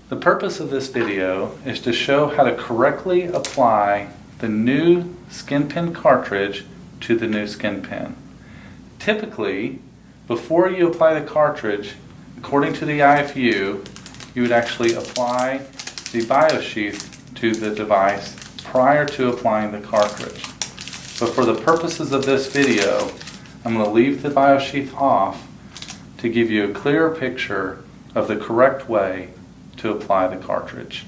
The purpose of this video is to show how to correctly apply the new SkinPen cartridge to the new SkinPen. Typically, before you apply the cartridge, according to the IFU, you would actually apply the biosheath to the device prior to applying the cartridge. But for the purposes of this video, I'm going to leave the biosheath off to give you a clearer picture of the correct way to apply the cartridge.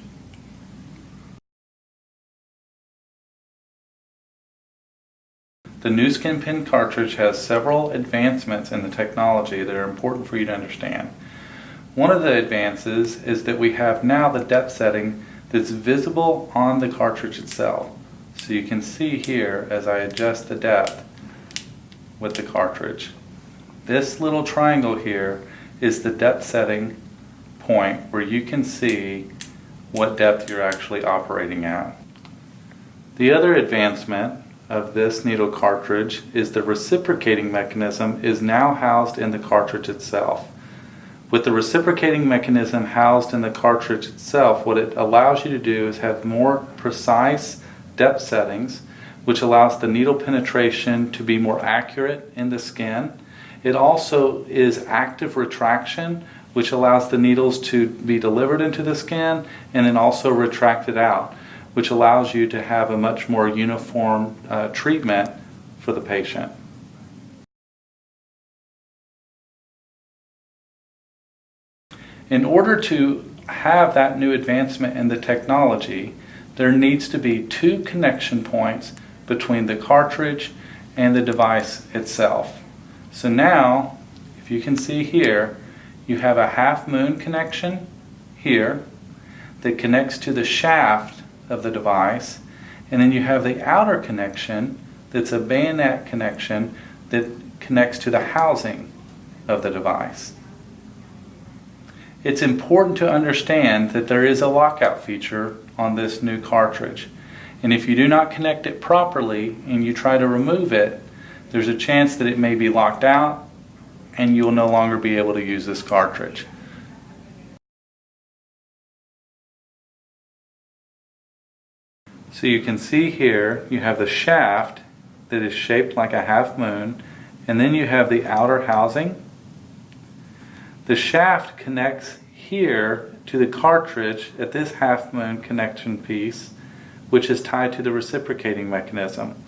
The new SkinPen cartridge has several advancements in the technology that are important for you to understand. One of the advances is that we have now the depth setting that's visible on the cartridge itself. So you can see here as I adjust the depth with the cartridge. This little triangle here is the depth setting point where you can see what depth you're actually operating at. The other advancement of this needle cartridge is the reciprocating mechanism is now housed in the cartridge itself. With the reciprocating mechanism housed in the cartridge itself, what it allows you to do is have more precise depth settings, which allows the needle penetration to be more accurate in the skin. It also is active retraction, which allows the needles to be delivered into the skin and then also retracted out, which allows you to have a much more uniform treatment for the patient. In order to have that new advancement in the technology, there needs to be two connection points between the cartridge and the device itself. So now, if you can see here, you have a half moon connection here that connects to the shaft of the device, and then you have the outer connection that's a bayonet connection that connects to the housing of the device. It's important to understand that there is a lockout feature on this new cartridge, and if you do not connect it properly and you try to remove it, there's a chance that it may be locked out and you will no longer be able to use this cartridge. So you can see here you have the shaft that is shaped like a half moon, and then you have the outer housing. The shaft connects here to the cartridge at this half moon connection piece, which is tied to the reciprocating mechanism.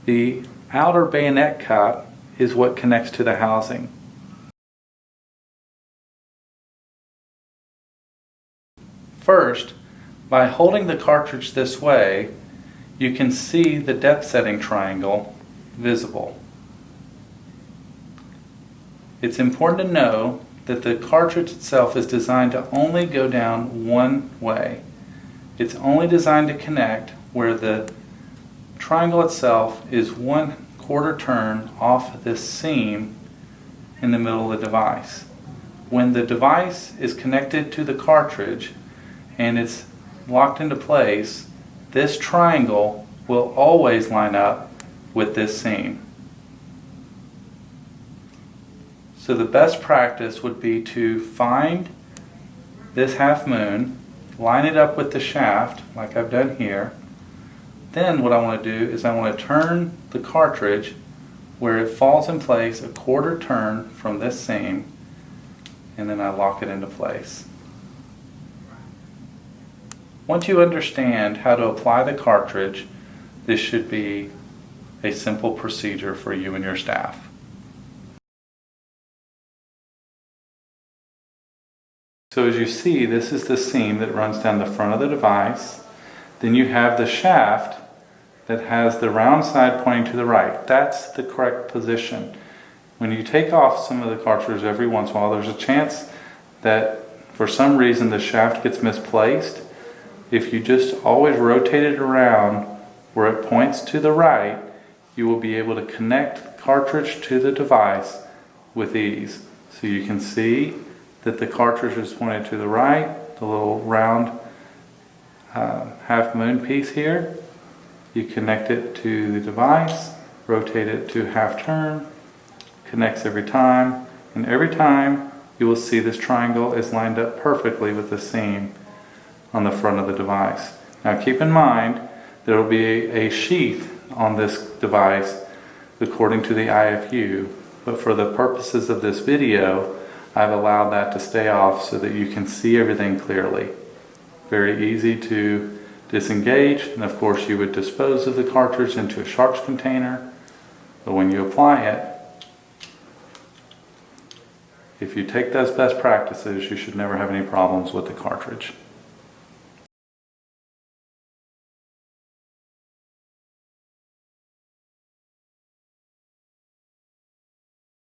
The outer bayonet cup is what connects to the housing. First, by holding the cartridge this way, you can see the depth setting triangle visible. It's important to know that the cartridge itself is designed to only go down one way. It's only designed to connect where the triangle itself is 1/4 turn off this seam in the middle of the device. When the device is connected to the cartridge and it's locked into place, this triangle will always line up with this seam. So the best practice would be to find this half moon, line it up with the shaft like I've done here. Then what I want to do is I want to turn the cartridge where it falls in place 1/4 turn from this seam, and then I lock it into place. Once you understand how to apply the cartridge, this should be a simple procedure for you and your staff. So as you see, this is the seam that runs down the front of the device. Then you have the shaft that has the round side pointing to the right. That's the correct position. When you take off some of the cartridges every once in a while, there's a chance that for some reason the shaft gets misplaced. If you just always rotate it around where it points to the right, you will be able to connect the cartridge to the device with ease. So you can see that the cartridge is pointed to the right, the little round half moon piece here. You connect it to the device, rotate it to half turn, connects every time, and every time you will see this triangle is lined up perfectly with the seam on the front of the device. Now keep in mind there will be a sheath on this device according to the IFU, but for the purposes of this video I've allowed that to stay off so that you can see everything clearly. Very easy to disengage, and of course you would dispose of the cartridge into a sharps container, but when you apply it, if you take those best practices, you should never have any problems with the cartridge.